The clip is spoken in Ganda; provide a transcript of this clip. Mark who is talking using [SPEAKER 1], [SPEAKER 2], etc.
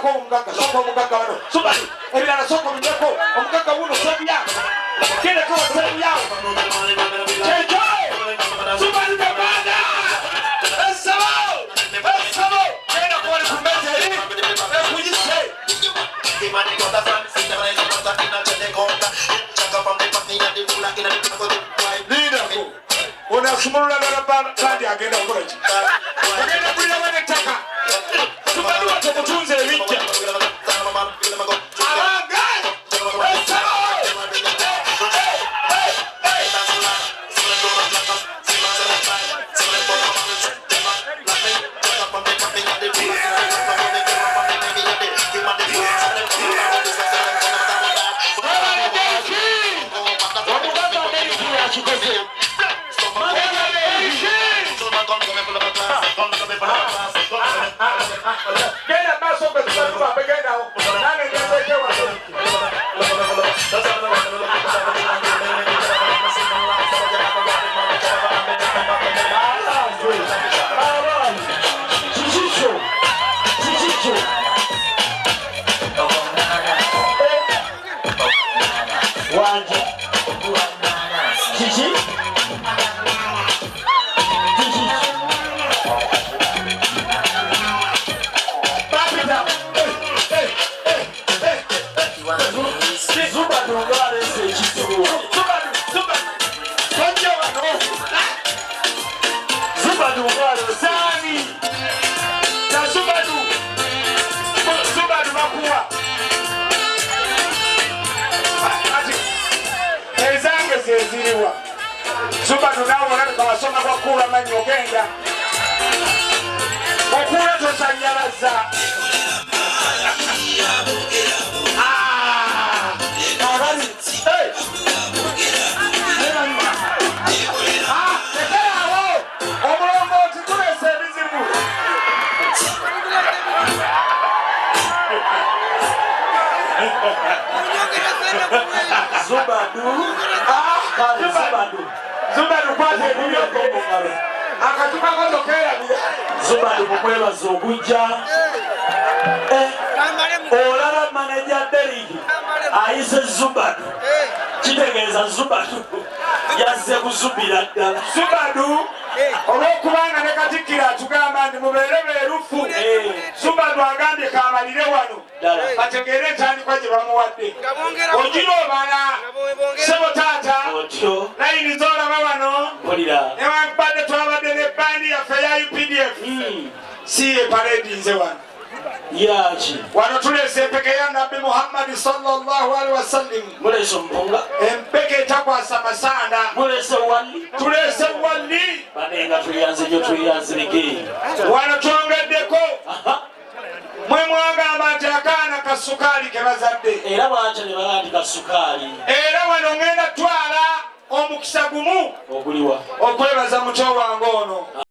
[SPEAKER 1] ko omugaga soko omugaga wano suba ebirala soko binyeko omugaga wuno sebya kile ko sebya checho suba ni banda esabo kena ko ni kumbeze kujise imani ko da fan sita na ina kota ina chete konda chaka pambe pakinya di mula ina di ko lida ko ona sumulula na bandi agenda kukola agenda kulia wane taka suba ni watu kutunze vijja Suba tunaona kama soma kwa kula manyi ogenda kwa kula tosanyalaza Zubadu kwaze ndio ngalo akatuka kwa tokera Zubadu mkwela zobuja olala manager Derrick ayise Zubadu kitegeeza Zubadu yazze kuzubira ddala Zubadu olwokubanga ne Katikkiro atugamba ndi mubeere beerufu Zubadu agambye kamalire wano bategeere entandikwa gye bamuwadde ogira obala sebo taata layini zolaba wano newankubadde twabadde ne bandi yaffe ya UPDF si ye paredi nze wano yaki wano tulese empeke ya Nabbi Muhammad sallallahu alaihi wasallam mulese mpunga empeke etakwasa masanda mulese wali tulese wali banenga tuyanze nyo tuyanzirike wano twongeddeko mwe mwagamba nti akaana kasukali ke bazadde era bwatyo ne bagandi kasukali era wano ngenda twala omukisa gumu oguliwa okwebaza muto wange ono